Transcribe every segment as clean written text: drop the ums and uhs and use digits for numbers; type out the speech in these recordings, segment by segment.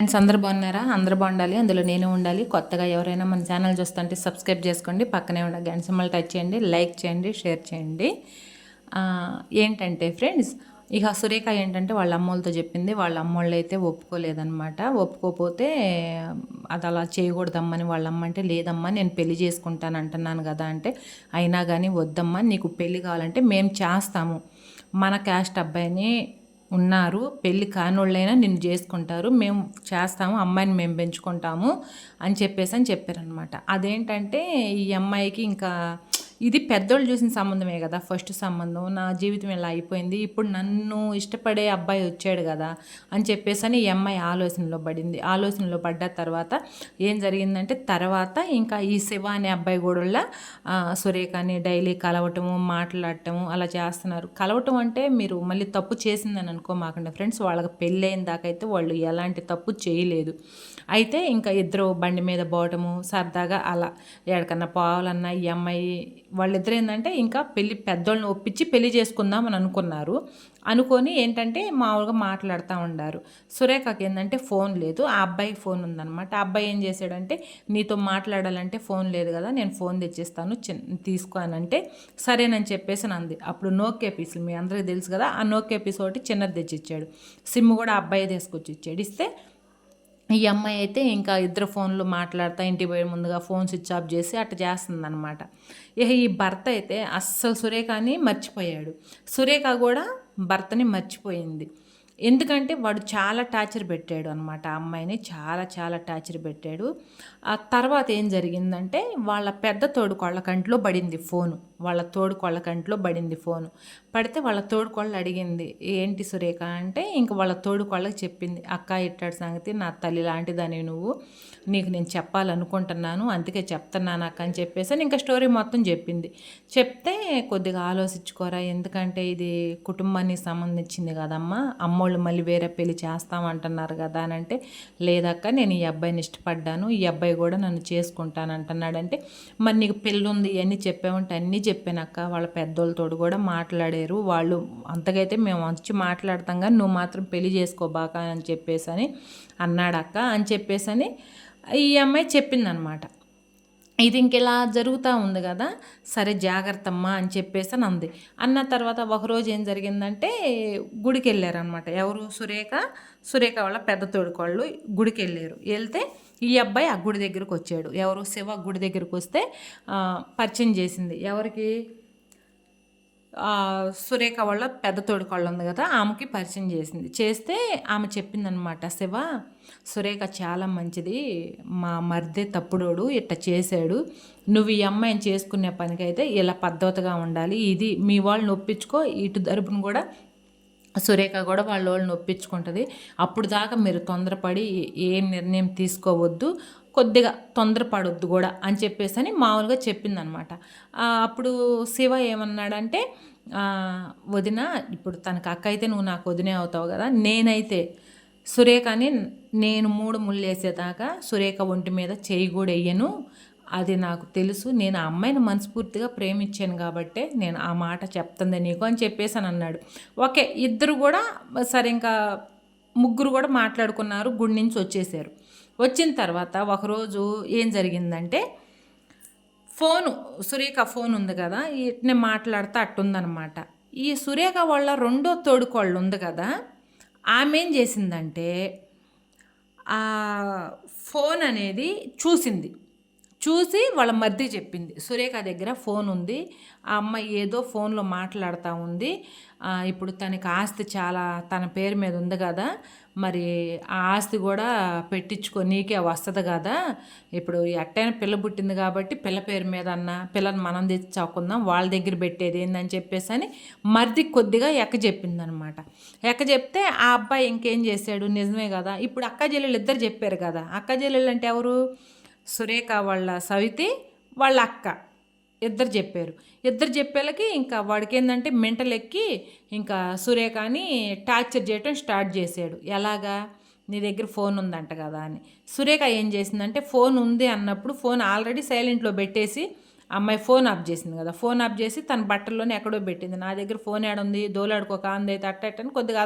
Friends అందరూ బాగున్నారా? అందరూ బాగుండాలి, అందులో నేను ఉండాలి. కొత్తగా ఎవరైనా మన ఛానల్ చూస్తుంటే సబ్స్క్రైబ్ చేసుకోండి, పక్కనే ఉన్న గంట సింబల్ టచ్ చేయండి, లైక్ చేయండి, షేర్ చేయండి. ఏంటంటే ఫ్రెండ్స్, ఇక సురేఖ ఏంటంటే వాళ్ళ అమ్మోళ్ళతో చెప్పింది. వాళ్ళ అమ్మోళ్ళు అయితే ఒప్పుకోలేదనమాట. ఒప్పుకోపోతే అది అలా చేయకూడదమ్మని వాళ్ళ అమ్మ అంటే, లేదమ్మా నేను పెళ్లి చేసుకుంటాను అంటున్నాను కదా అంటే, అయినా కానీ వద్దమ్మా, నీకు పెళ్లి కావాలంటే మేము చేస్తాము, మన క్యాస్ట్ అబ్బాయిని ఉన్నారు, పెళ్ళి కానోళ్ళైనా నిన్ను చేసుకుంటారు, మేము చేస్తాము, అమ్మాయిని మేము పెంచుకుంటాము అని చెప్పారనమాట. అదేంటంటే ఈ అమ్మాయికి ఇంకా ఇది పెద్దోళ్ళు చూసిన సంబంధమే కదా, ఫస్ట్ సంబంధం, నా జీవితం ఇలా అయిపోయింది, ఇప్పుడు నన్ను ఇష్టపడే అబ్బాయి వచ్చాడు కదా అని ఈ అమ్మాయి ఆలోచనలో పడ్డ తర్వాత ఏం జరిగిందంటే, తర్వాత ఇంకా ఈ శివ అనే అబ్బాయి కూడా సురేఖని డైలీ కలవటము, మాట్లాడటము అలా చేస్తున్నారు. కలవటం అంటే మీరు మళ్ళీ తప్పు చేసిందని అనుకోమాకండి ఫ్రెండ్స్, వాళ్ళకి పెళ్ళైన దాకైతే వాళ్ళు ఎలాంటి తప్పు చేయలేదు. అయితే ఇంకా ఇద్దరు బండి మీద పోవటము, సరదాగా అలా ఎక్కడికన్నా పోవాలన్నా ఈ అమ్మాయి వాళ్ళిద్దరు ఏంటంటే ఇంకా పెద్దోళ్ళని ఒప్పించి పెళ్లి చేసుకుందాం అని అనుకొని ఏంటంటే మామూలుగా మాట్లాడుతూ ఉండారు. సురేఖకి ఏంటంటే ఫోన్ లేదు, ఆ అబ్బాయికి ఫోన్ ఉందన్నమాట. ఆ అబ్బాయి ఏం చేశాడంటే, నీతో మాట్లాడాలంటే ఫోన్ లేదు కదా, నేను ఫోన్ తెచ్చిస్తాను తీసుకోనంటే సరేనని అంది. అప్పుడు నోకియా పీసులు మీ అందరికీ తెలుసు కదా, ఆ నోకియా పీస్ ఒకటి చిన్నది తెచ్చిచ్చాడు. సిమ్ కూడా అబ్బాయి తీసుకొచ్చి ఇచ్చాడు. ఇస్తే ఈ అమ్మాయి అయితే ఇంకా ఇద్దరు ఫోన్లు మాట్లాడుతూ ఇంటికి పోయే ముందుగా ఫోన్ స్విచ్ ఆఫ్ చేసి అట్లా చేస్తుందన్నమాట. ఇక ఈ భర్త అయితే అస్సలు సురేఖని మర్చిపోయాడు. సురేఖ కూడా భర్తని మర్చిపోయింది. ఎందుకంటే వాడు చాలా టార్చర్ పెట్టాడు అనమాట, ఆ అమ్మాయిని చాలా చాలా టార్చర్ పెట్టాడు. ఆ తర్వాత ఏం జరిగిందంటే, వాళ్ళ పెద్ద తోడుకోళ్ళ కంట్లో పడింది ఫోను. పడితే వాళ్ళ తోడుకోళ్ళు అడిగింది, ఏంటి సురేఖ అంటే, ఇంక వాళ్ళ తోడుకోళ్ళకి చెప్పింది, అక్క ఇట్టాడు సంగతి, నా తల్లి లాంటిదని నువ్వు, నీకు నేను చెప్పాలనుకుంటున్నాను, అందుకే చెప్తున్నాను అక్క అని ఇంకా స్టోరీ మొత్తం చెప్తే కొద్దిగా ఆలోచించుకోరా, ఎందుకంటే ఇది కుటుంబానికి సంబంధించింది కదమ్మా, అమ్మోళ్ళు మళ్ళీ వేరే పెళ్లి చేస్తామంటున్నారు కదా అని అంటే, లేదక్క నేను ఈ అబ్బాయిని ఇష్టపడ్డాను, ఈ అబ్బాయి కూడా నన్ను చేసుకుంటాను అంటున్నాడంటే, మరి నీకు పెళ్ళి ఉంది ఇవన్నీ చెప్పామంటే అన్నీ చెప్పానక్క, వాళ్ళ పెద్దోళ్ళతో కూడా మాట్లాడారు వాళ్ళు, అంతకైతే మేము వచ్చి మాట్లాడతాం కానీ నువ్వు మాత్రం పెళ్లి చేసుకోబాక అని అన్నాడక్క అని ఈ అమ్మాయి చెప్పిందనమాట. ఇది ఇంకెలా జరుగుతూ ఉంది కదా, సరే జాగ్రత్తమ్మా అని అంది. అన్న తర్వాత ఒకరోజు ఏం జరిగిందంటే, గుడికి వెళ్ళారనమాట. ఎవరు? సురేఖ వాళ్ళ పెద్ద తోడుకోళ్ళు గుడికి వెళ్తే ఈ అబ్బాయి ఆ గుడి దగ్గరకు వచ్చాడు. ఎవరు? శివ గుడి దగ్గరకు వస్తే పరిచయం చేసింది. ఎవరికి? సురేఖ వాళ్ళ పెద్ద తోడుకోళ్ళు ఉంది కదా, ఆమెకి పరిచయం చేస్తే ఆమె చెప్పిందనమాట, శివ సురేఖ చాలా మంచిది, మా మర్దే తప్పుడోడు ఇట్లా చేశాడు, నువ్వు ఈ అమ్మాయిని చేసుకునే పనికైతే ఇలా పద్ధతిగా ఉండాలి, ఇది మీ వాళ్ళని ఒప్పించుకో, ఇటు తరపున కూడా సురేఖ కూడా వాళ్ళని ఒప్పించుకుంటుంది, అప్పుడు దాకా మీరు తొందరపడి ఏం నిర్ణయం తీసుకోవద్దు, కొద్దిగా తొందరపడొద్దు కూడా అని మామూలుగా చెప్పిందనమాట. అప్పుడు శివ ఏమన్నాడంటే, వదిన ఇప్పుడు తనకు అక్క అయితే నువ్వు నాకు వదినే అవుతావు కదా, నేనైతే సురేఖని నేను 3 ముళ్ళు వేసేదాకా సురేఖ ఒంటి మీద చేయి కూడా వెయ్యను, అది నాకు తెలుసు, నేను ఆ అమ్మాయిని మనస్ఫూర్తిగా ప్రేమించాను కాబట్టే నేను ఆ మాట చెప్తుంది నీకు అని అన్నాడు. ఓకే, ఇద్దరు కూడా సరే, ఇంకా ముగ్గురు కూడా మాట్లాడుకున్నారు, గుడి నుంచి వచ్చేసారు. వచ్చిన తర్వాత ఒకరోజు ఏం జరిగిందంటే, సురేఖ ఫోన్ ఉంది కదా, ఇట్నే మాట్లాడుతూ అట్టుందనమాట. ఈ సురేఖ వాళ్ళ రెండో తోడుకోళ్ళు ఉంది కదా, ఆమె ఏం చేసిందంటే ఆ ఫోన్ అనేది చూసి వాళ్ళ మధ్య చెప్పింది, సురేఖ దగ్గర ఫోన్ ఉంది, ఆ అమ్మాయి ఏదో ఫోన్లో మాట్లాడుతూ ఉంది, ఇప్పుడు తనకి ఆస్తి చాలా తన పేరు మీద ఉంది కదా, మరి ఆ ఆస్తి కూడా పెట్టించుకో, నీకే వస్తుంది కదా, ఇప్పుడు ఎట్టైనా పిల్ల పుట్టింది కాబట్టి పిల్ల పేరు మీద పిల్లని మనం తెచ్చి చాకుందాం, వాళ్ళ దగ్గర పెట్టేది ఏందని మరిది కొద్దిగా చెప్పిందనమాట. చెప్తే ఆ అబ్బాయి ఇంకేం చేశాడు, నిజమే కదా, ఇప్పుడు అక్క చెల్లెలు ఇద్దరు చెప్పారు కదా, అక్క చెల్లెలు అంటే ఎవరు? సురేఖ వాళ్ళ సవితి, వాళ్ళ అక్క ఇద్దరు చెప్పేళ్ళకి ఇంకా వాడికి ఏంటంటే మెంటల్ ఎక్కి ఇంకా సురేఖని టార్చర్ చేయటం స్టార్ట్ చేశాడు. ఎలాగా? నీ దగ్గర ఫోన్ ఉందంట కదా అని. సురేఖ ఏం చేసిందంటే, ఫోన్ ఉంది అన్నప్పుడు ఫోన్ ఆల్రెడీ సైలెంట్లో పెట్టేసి, అమ్మాయి ఫోన్ ఆఫ్ చేసింది కదా, ఫోన్ ఆఫ్ చేసి తన బట్టల్లోనే ఎక్కడో పెట్టింది. నా దగ్గర ఫోన్ ఏడుంది, దోలాడుకోక అందైతే అట్టని కొద్దిగా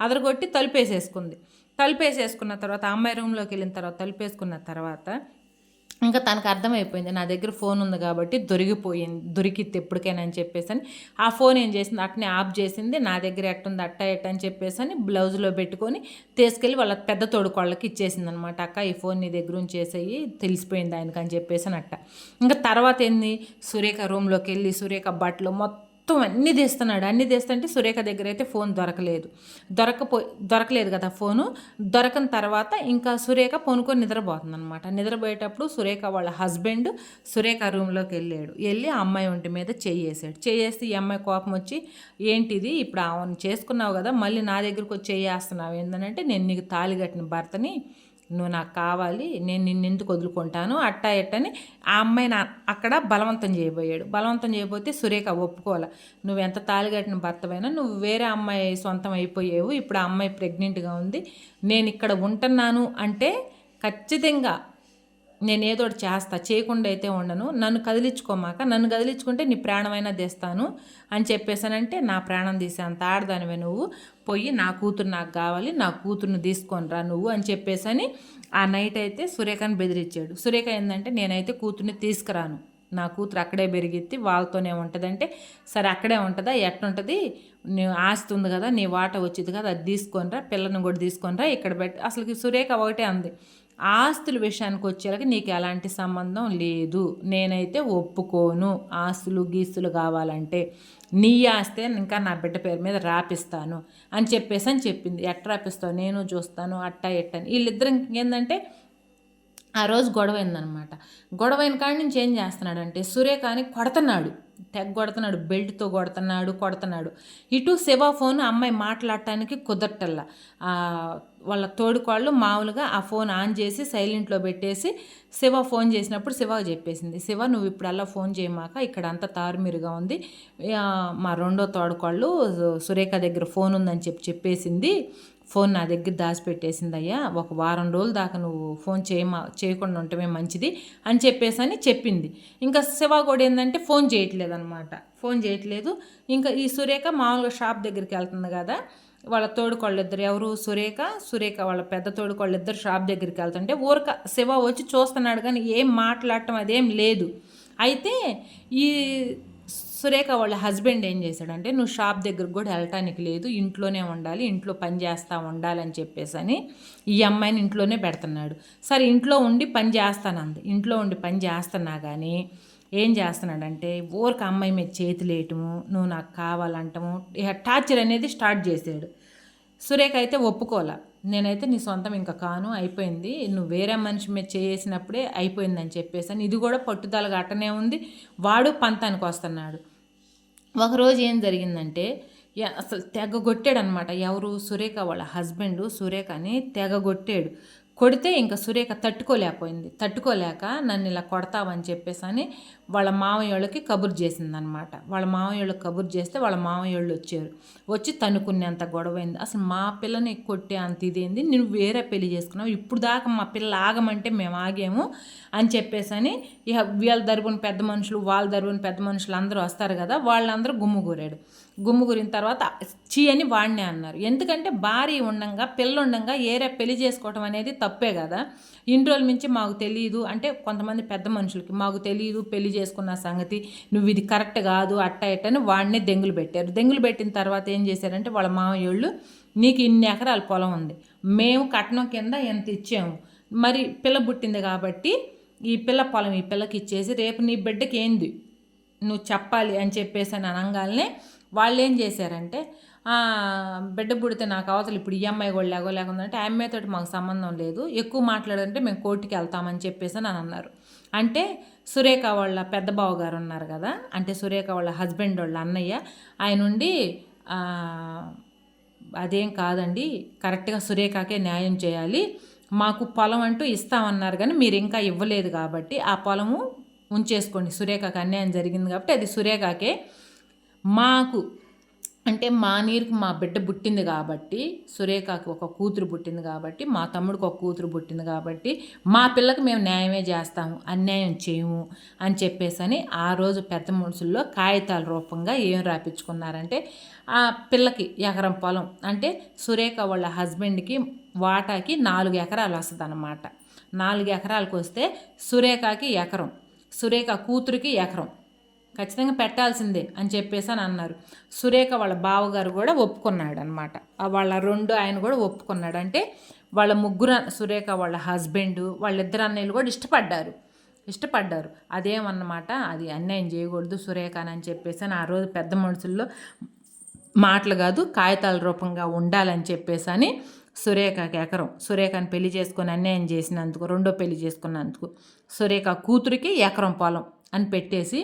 అదరగొట్టి తలుపేసేసుకుంది. తలుపేసేసుకున్న తర్వాత అమ్మాయి రూమ్లోకి వెళ్ళిన తర్వాత తలుపేసుకున్న తర్వాత ఇంకా తనకు అర్థమైపోయింది నా దగ్గర ఫోన్ ఉంది కాబట్టి దొరికిద్ది ఎప్పటికైనా అని చెప్పేసి అని ఆ ఫోన్ ఏం చేసింది అట్నే ఆఫ్ చేసింది. నా దగ్గర ఎట్టుంది ఎట్ట అని చెప్పేసి అని బ్లౌజ్లో పెట్టుకొని తీసుకెళ్ళి వాళ్ళ పెద్ద తోడుకోళ్ళకి ఇచ్చేసింది అనమాట. అక్క ఈ ఫోన్ నీ దగ్గర ఉంచేసేయి తెలిసిపోయింది ఆయనకి అని చెప్పేసి అని అట్ట. ఇంకా తర్వాత ఏంది సురేఖ రూమ్లోకి వెళ్ళి సురేఖ బట్టలు మొత్తం అన్నీ తీస్తున్నాడు. అన్నీ తీస్తుంటే సురేఖ దగ్గర అయితే ఫోన్ దొరకలేదు కదా ఫోను. దొరకని తర్వాత ఇంకా సురేఖ పొనుకొని నిద్రపోతుంది అనమాట. నిద్రపోయేటప్పుడు సురేఖ వాళ్ళ హస్బెండ్ సురేఖ రూమ్లోకి వెళ్ళి ఆ అమ్మాయి ఒంటి మీద చేయేసి ఈ అమ్మాయి కోపం వచ్చి ఏంటిది ఇప్పుడు ఆమెను చేసుకున్నావు కదా మళ్ళీ నా దగ్గరకు వచ్చి చేయేస్తున్నావు ఏంటంటే నేను నీకు తాళి కట్టిన భర్తని, నువ్వు నాకు కావాలి, నేను నిన్ను ఎందుకు వదులుకుంటాను అట్టా ఎట్టని ఆ అమ్మాయిని అక్కడ బలవంతం చేయబోతే సురేఖ ఒప్పుకోవాలి. నువ్వు ఎంత తాళిగట్టిన భర్తవైనా నువ్వు వేరే అమ్మాయి సొంతం అయిపోయావు, ఇప్పుడు ఆ అమ్మాయి ప్రెగ్నెంట్గా ఉంది, నేను ఇక్కడ ఉంటున్నాను అంటే ఖచ్చితంగా నేను ఏదో ఒకటి చేస్తా, చేయకుండా అయితే ఉండను, నన్ను కదిలించుకుంటే నీ ప్రాణమైనా తెస్తాను అని చెప్పేసానంటే నా ప్రాణం తీసే అంత ఆడదానివే నువ్వు, పోయి నా కూతురు నాకు కావాలి, నా కూతురుని తీసుకొని రా నువ్వు అని చెప్పేసని ఆ నైట్ అయితే సురేఖని బెదిరించాడు. సురేఖ ఏంటంటే నేనైతే కూతుర్ని తీసుకురాను, నా కూతురు అక్కడే పెరిగిద్ది వాళ్ళతోనే ఉంటుందంటే సరే అక్కడే ఉంటుందా ఎట్టుంటుంది, నీ ఆస్తి ఉంది కదా నీ వాట వచ్చింది కదా అది తీసుకొనిరా, పిల్లని కూడా తీసుకొనిరా ఇక్కడ పెట్టి. అసలుకి సురేఖ ఒకటే అంది, ఆస్తుల విషయానికి వచ్చేలాగా నీకు ఎలాంటి సంబంధం లేదు, నేనైతే ఒప్పుకోను, ఆస్తులు గీస్తులు కావాలంటే నీ ఆస్తే ఇంకా నా బిడ్డ పేరు మీద రాపిస్తాను అని చెప్పింది. ఎట్ట రాపిస్తావు నేను చూస్తాను అట్టా ఎట్టని. వీళ్ళిద్దరు ఇంకేందంటే ఆ రోజు గొడవైందనమాట. గొడవైన కాడి నుంచి ఏం చేస్తున్నాడంటే సురేఖని కొడుతున్నాడు, బెల్ట్తో కొడుతున్నాడు. ఇటు శివ ఫోన్ అమ్మాయి మాట్లాడటానికి కుదరటల్లా. వాళ్ళ తోడుకోళ్ళు మామూలుగా ఆ ఫోన్ ఆన్ చేసి సైలెంట్లో పెట్టేసి శివ ఫోన్ చేసినప్పుడు శివకు చెప్పేసింది, శివ నువ్వు ఇప్పుడల్లా ఫోన్ చేయమాక, ఇక్కడ అంతా తారుమీరుగా ఉంది, మా రెండో తోడుకోళ్ళు సురేఖ దగ్గర ఫోన్ ఉందని చెప్పేసింది, ఫోన్ నా దగ్గర దాచిపెట్టేసింది అయ్యా, ఒక వారం రోజుల దాకా నువ్వు ఫోన్ చేయకుండా ఉండటమే మంచిది అని చెప్పింది. ఇంకా శివ కూడా ఏంటంటే ఫోన్ చేయట్లేదు. ఇంకా ఈ సురేఖ మామూలుగా షాప్ దగ్గరికి వెళ్తుంది కదా, వాళ్ళ తోడుకోళ్ళిద్దరు ఎవరు సురేఖ వాళ్ళ పెద్ద తోడుకోళ్ళిద్దరు షాప్ దగ్గరికి వెళ్తుంటే ఊరక శివ వచ్చి చూస్తున్నాడు కానీ ఏం మాట్లాడటం అదేం లేదు. అయితే ఈ సురేఖ వాళ్ళ హస్బెండ్ ఏం చేశాడంటే నువ్వు షాప్ దగ్గరకు కూడా వెళ్ళటానికి లేదు, ఇంట్లోనే ఉండాలి, ఇంట్లో పని చేస్తూ ఉండాలని చెప్పేసి ఈ అమ్మాయిని ఇంట్లోనే పెడుతున్నాడు. సరే ఇంట్లో ఉండి పని చేస్తున్నా కానీ ఏం చేస్తున్నాడంటే ఊరికి అమ్మాయి మీద చేతులేయటము, నువ్వు నాకు కావాలంటము, ఇక టార్చర్ అనేది స్టార్ట్ చేసాడు. సురేఖ అయితే ఒప్పుకోలే, నేనైతే నీ సొంతం ఇంకా కాను, అయిపోయింది, నువ్వు వేరే మనిషి మీద చేసినప్పుడే అయిపోయిందని చెప్పేసి ఇది కూడా పట్టుదలగా అట్టనే ఉంది. వాడు పంతానికి వస్తున్నాడు. ఒకరోజు ఏం జరిగిందంటే అసలు తెగ కొట్టాడనమాట. ఎవరు సురేఖ వాళ్ళ హస్బెండ్ సురేఖని తెగ కొడితే ఇంకా సురేఖ తట్టుకోలేక నన్ను ఇలా కొడతావని చెప్పేసి వాళ్ళ మామయ్యోళ్ళకి కబురు చేసిందనమాట. వాళ్ళ మామయ్యోళ్ళకి కబురు చేస్తే వాళ్ళ మామయ్యోళ్ళు వచ్చి తనుకునేంత గొడవైంది. అసలు మా పిల్లని కొట్టే అంత ఇదేంది, నువ్వు వేరే పెళ్లి చేసుకున్నావు, ఇప్పుడు దాకా మా పిల్ల ఆగమంటే మేము ఆగాము అని చెప్పేసి ఇక వీళ్ళ తరపున పెద్ద మనుషులు వాళ్ళ తరపున పెద్ద మనుషులు అందరూ వస్తారు కదా, వాళ్ళందరూ గుమ్ముగూరిన తర్వాత చీ అని వాడినే అన్నారు. ఎందుకంటే భార్య ఉండంగా పిల్ల ఉండంగా ఏరే పెళ్లి చేసుకోవటం అనేది తప్పే కదా. ఇన్ని రోజుల నుంచి మాకు తెలియదు అంటే కొంతమంది పెద్ద మనుషులకి మాకు తెలియదు పెళ్లి చేసుకున్న సంగతి, నువ్వు ఇది కరెక్ట్ కాదు అట్ట ఇట్టని వాడినే దెంగులు పెట్టిన తర్వాత ఏం చేశారంటే వాళ్ళ మామయ్యోళ్ళు నీకు ఇన్ని ఎకరాల పొలం ఉంది, మేము కట్నం కింద ఎంత ఇచ్చాము, మరి పిల్ల పుట్టింది కాబట్టి ఈ పిల్ల పొలం ఈ పిల్లకి ఇచ్చేసి రేపు నీ బిడ్డకి ఏంది నువ్వు చెప్పాలి అని చెప్పేసి అనగానే వాళ్ళు ఏం చేశారంటే బిడ్డ పుడితే నాకు అవతల ఇప్పుడు ఈ అమ్మాయి కూడా లేకుందంటే ఆ అమ్మాయితో మాకు సంబంధం లేదు, ఎక్కువ మాట్లాడంటే మేము కోర్టుకి వెళ్తామని చెప్పేసి అని అన్నారు. అంటే సురేఖ వాళ్ళ పెద్ద బావ గారు ఉన్నారు కదా, అంటే సురేఖ వాళ్ళ హస్బెండ్ వాళ్ళ అన్నయ్య ఆయన ఉండి అదేం కాదండి, కరెక్ట్గా సురేఖకే న్యాయం చేయాలి, మాకు పొలం అంటూ ఇస్తామన్నారు కానీ మీరు ఇంకా ఇవ్వలేదు కాబట్టి ఆ పొలము ఉంచేసుకోండి, సురేఖకి అన్యాయం జరిగింది కాబట్టి అది సురేఖకే, మాకు అంటే మా నీరుకి మా బిడ్డ పుట్టింది కాబట్టి సురేఖకి ఒక కూతురు పుట్టింది కాబట్టి మా తమ్ముడికి ఒక కూతురు పుట్టింది కాబట్టి మా పిల్లకి మేము న్యాయమే చేస్తాము, అన్యాయం చేయము అని చెప్పేసి ఆ రోజు పెద్ద మనుషుల్లో కాగితాల రూపంగా ఏం రాపించుకున్నారంటే ఆ పిల్లకి ఎకరం పొలం అంటే సురేఖ వాళ్ళ హస్బెండ్కి వాటాకి 4 ఎకరాలు వస్తుంది అన్నమాట. 4 ఎకరాలకు వస్తే సురేఖకి ఎకరం, సురేఖ కూతురికి ఎకరం ఖచ్చితంగా పెట్టాల్సిందే అని చెప్పేసి అని అన్నారు. సురేఖ వాళ్ళ బావగారు కూడా ఒప్పుకున్నాడు అనమాట. వాళ్ళ రెండు ఆయన కూడా ఒప్పుకున్నాడు. అంటే వాళ్ళ ముగ్గురు, సురేఖ వాళ్ళ హస్బెండ్, వాళ్ళిద్దరు అన్నయ్యలు కూడా ఇష్టపడ్డారు. అదేమన్నమాట, అది అన్యాయం చేయకూడదు సురేఖ అని చెప్పేసి అని ఆ రోజు పెద్ద మనుషుల్లో మాటలు కాదు కాగితాల రూపంగా ఉండాలని చెప్పేసి అని సురేఖకి ఎకరం, సురేఖని పెళ్లి చేసుకొని అన్యాయం చేసినందుకు, రెండో పెళ్లి చేసుకున్నందుకు సురేఖ కూతురికి ఎకరం పొలం అని పెట్టేసి,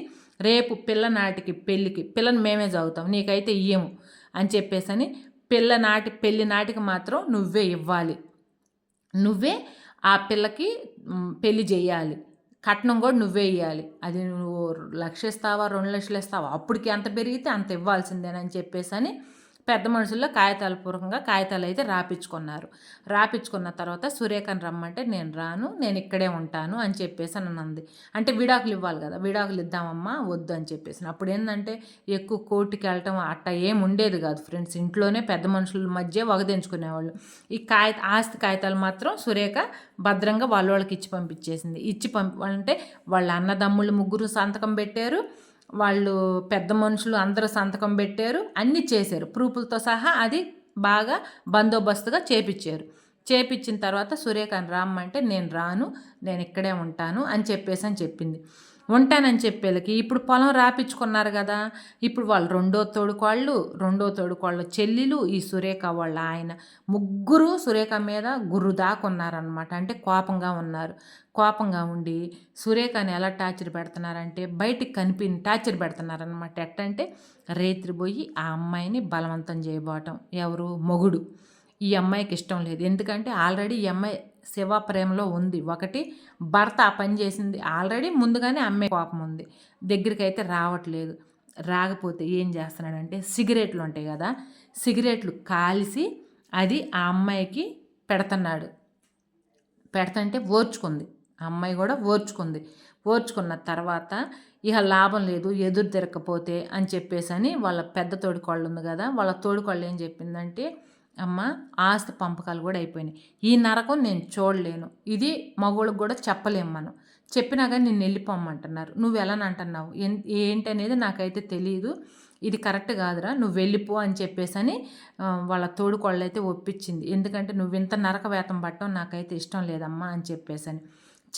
రేపు పిల్లనాటికి పెళ్ళికి పిల్లని మేమే చదువుతాం నీకైతే ఇయ్యము అని చెప్పేసి అని, పెళ్లి నాటికి మాత్రం నువ్వే ఇవ్వాలి, నువ్వే ఆ పిల్లకి పెళ్లి చేయాలి, కట్నం కూడా నువ్వే ఇవ్వాలి. అది నువ్వు 1,00,000 ఇస్తావా 2,00,000 ఇస్తావా అప్పటికి ఎంత పెరిగితే అంత ఇవ్వాల్సిందేనని చెప్పేసి అని పెద్ద మనుషుల్లో కాగితాలు అయితే రాపించుకున్న తర్వాత సురేఖని రమ్మంటే నేను రాను, నేను ఇక్కడే ఉంటాను అని చెప్పేసి అని అంది. అంటే విడాకులు ఇవ్వాలి కదా, విడాకులు ఇద్దామమ్మా వద్దు అని చెప్పేసి. అప్పుడు ఏంటంటే ఎక్కువ కోర్టుకి వెళ్ళటం అట్ట ఏం ఉండేది కాదు ఫ్రెండ్స్, ఇంట్లోనే పెద్ద మనుషుల మధ్య వగదించుకునేవాళ్ళు. ఈ ఆస్తి కాగితాలు మాత్రం సురేఖ భద్రంగా వాళ్ళకి ఇచ్చి పంపించేసింది. అంటే వాళ్ళ అన్నదమ్ముళ్ళు ముగ్గురు సంతకం పెట్టారు, వాళ్ళు పెద్ద మనుషులు అందరూ సంతకం పెట్టారు, అన్నీ చేశారు ప్రూఫ్లతో సహా. అది బాగా బందోబస్తుగా చేపించిన తర్వాత సురేఖని రామ్మంటే నేను రాను, నేను ఇక్కడే ఉంటాను అని చెప్పింది. ఉంటానని చెప్పేళ్ళకి ఇప్పుడు పొలం రాపించుకున్నారు కదా, ఇప్పుడు వాళ్ళు రెండో తోడుకోళ్ళు చెల్లెలు, ఈ సురేఖ వాళ్ళ ఆయన, ముగ్గురు సురేఖ మీద గుర్రు దాకున్నారనమాట. అంటే కోపంగా ఉండి సురేఖని ఎలా టార్చర్ పెడుతున్నారంటే బయటికి టార్చర్ పెడుతున్నారనమాట. ఎట్టంటే రేత్రి పోయి ఆ అమ్మాయిని బలవంతం చేయబోవటం, ఎవరు మొగుడు. ఈ అమ్మాయికి ఇష్టం లేదు, ఎందుకంటే ఆల్రెడీ ఈ అమ్మాయి శివ ప్రేమలో ఉంది. ఒకటి భర్త ఆ పని చేసింది ఆల్రెడీ ముందుగానే అమ్మాయి కోపం ఉంది, దగ్గరికి అయితే రావట్లేదు. రాకపోతే ఏం చేస్తున్నాడంటే సిగరెట్లు ఉంటాయి కదా, సిగరెట్లు కాల్చి అది ఆ అమ్మాయికి పెడుతుంటే ఓర్చుకుంది, ఆ అమ్మాయి కూడా ఓర్చుకున్న తర్వాత ఇక లాభం లేదు ఎదురు తిరగకపోతే అని చెప్పేసి అని వాళ్ళ పెద్ద తోడుకోళ్ళు ఉంది కదా, వాళ్ళ తోడుకోళ్ళు ఏం చెప్పిందంటే అమ్మ ఆస్తి పంపకాలు కూడా అయిపోయినాయి, ఈ నరకం నేను చూడలేను, ఇది మగోళ్ళకి కూడా చెప్పలేము మనం, చెప్పినా కానీ నిన్ను వెళ్ళిపోమంటున్నారు, నువ్వు ఎలా అంటున్నావు ఏంటనేది నాకైతే తెలియదు, ఇది కరెక్ట్ కాదురా నువ్వు వెళ్ళిపో అని చెప్పేసి అని వాళ్ళ తోడుకోళ్ళు అయితే ఒప్పించింది. ఎందుకంటే నువ్వు ఇంత నరక వేతం పట్టడం నాకైతే ఇష్టం లేదమ్మా అని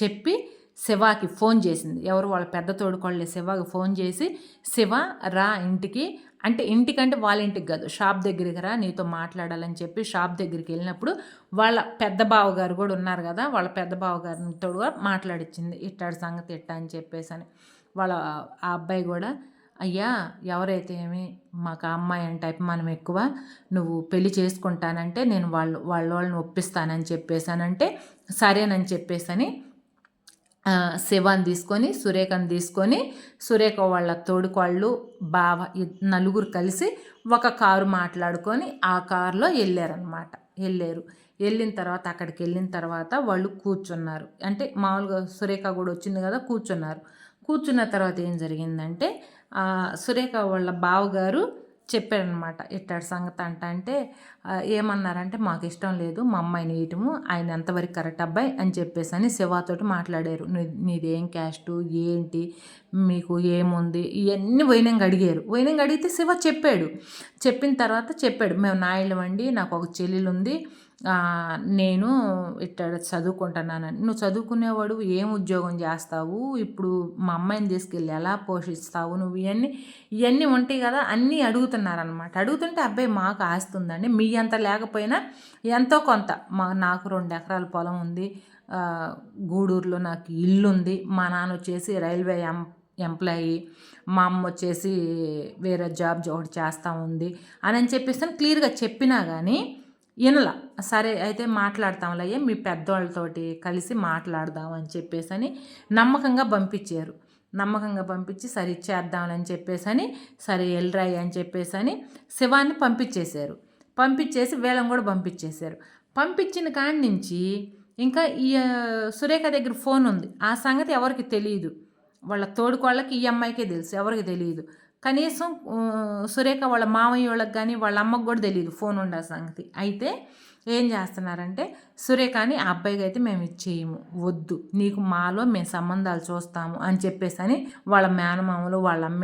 చెప్పి శివాకి ఫోన్ చేసింది. ఎవరు వాళ్ళ పెద్ద తోడుకోళ్ళే శివాకి ఫోన్ చేసి, శివ రా ఇంటికి, అంటే ఇంటికంటే వాళ్ళ ఇంటికి కాదు షాప్ దగ్గరికి రా నీతో మాట్లాడాలని చెప్పి షాప్ దగ్గరికి వెళ్ళినప్పుడు వాళ్ళ పెద్ద బావగారు కూడా ఉన్నారు కదా, వాళ్ళ పెద్ద బావగారితో కూడా మాట్లాడిచ్చింది, ఇట్టాడు సంగతి ఇట్టా అని చెప్పేసి అని. వాళ్ళ ఆ అబ్బాయి కూడా అయ్యా ఎవరైతే ఏమి మాకు ఆ అమ్మాయి అంటే అభిమానం ఎక్కువ, నువ్వు పెళ్లి చేసుకుంటానంటే నేను వాళ్ళని ఒప్పిస్తానని చెప్పేసానంటే సరేనని చెప్పేసని శివాని తీసుకొని సురేఖని తీసుకొని సురేఖ వాళ్ళ తోడుకోళ్ళు బావ నలుగురు కలిసి ఒక కారు మాట్లాడుకొని ఆ కారులో వెళ్ళిన తర్వాత అక్కడికి వెళ్ళిన తర్వాత వాళ్ళు కూర్చున్నారు. అంటే మామూలుగా సురేఖ కూడా వచ్చింది కదా, కూర్చున్న తర్వాత ఏం జరిగిందంటే సురేఖ వాళ్ళ బావగారు చెప్పారనమాట, ఇట్టాడు సంగతి అంటే ఏమన్నారంటే మాకు ఇష్టం లేదు మా అమ్మాయిని ఇయటము, ఆయన ఎంతవరకు కరెక్ట్ అబ్బాయి అని చెప్పేసి అని శివతోటి మాట్లాడారు. నీదేం క్యాస్టు ఏంటి మీకు ఏముంది ఇవన్నీ వైనంగా అడిగితే శివ చెప్పిన తర్వాత మేము నాయుళ్ళమండి, నాకు ఒక చెల్లెలు ఉంది, నేను ఇట్లా చదువుకుంటున్నానని. నువ్వు చదువుకునేవాడు ఏం ఉద్యోగం చేస్తావు, ఇప్పుడు మా అమ్మాయిని తీసుకెళ్ళి ఎలా పోషిస్తావు, నువ్వు ఇవన్నీ ఉంటాయి కదా అన్నీ అడుగుతున్నారనమాట. అడుగుతుంటే అబ్బాయి మాకు ఆస్తుందండి, మీ అంత లేకపోయినా ఎంతో కొంత నాకు 2 ఎకరాల పొలం ఉంది, గూడూరులో నాకు ఇల్లు ఉంది, మా నాన్న వచ్చేసి రైల్వే ఎంప్లాయీ, మా అమ్మ వచ్చేసి వేరే జాబ్ ఒకటి చేస్తూ ఉంది అని చెప్పేసి క్లియర్గా చెప్పినా కానీ వినలా. సరే అయితే మాట్లాడతాంలే మీ పెద్దవాళ్ళతోటి కలిసి మాట్లాడదాం అని చెప్పేసి అని నమ్మకంగా పంపించి సరే ఇచ్చేద్దామని చెప్పేసి సరే వెళ్ళరాయి అని చెప్పేసి అని శివాన్ని పంపించేసి వీళ్ళని కూడా పంపించిన కాడి నుంచి ఇంకా ఈ సురేఖ దగ్గర ఫోన్ ఉంది, ఆ సంగతి ఎవరికి తెలియదు, వాళ్ళ తోడుకోళ్ళకి ఈ అమ్మాయికే తెలుసు, ఎవరికి తెలియదు. కనీసం సురేఖ వాళ్ళ మామయ్య వాళ్ళకి కానీ వాళ్ళ అమ్మకు కూడా తెలియదు ఫోన్ ఉండే సంగతి. అయితే ఏం చేస్తున్నారంటే సురేఖని ఆ అబ్బాయికి అయితే మేము ఇచ్చేయము, వద్దు నీకు మాలో మేము సంబంధాలు చూస్తాము అని చెప్పేసి అని వాళ్ళ మేనమామలు వాళ్ళ అమ్మ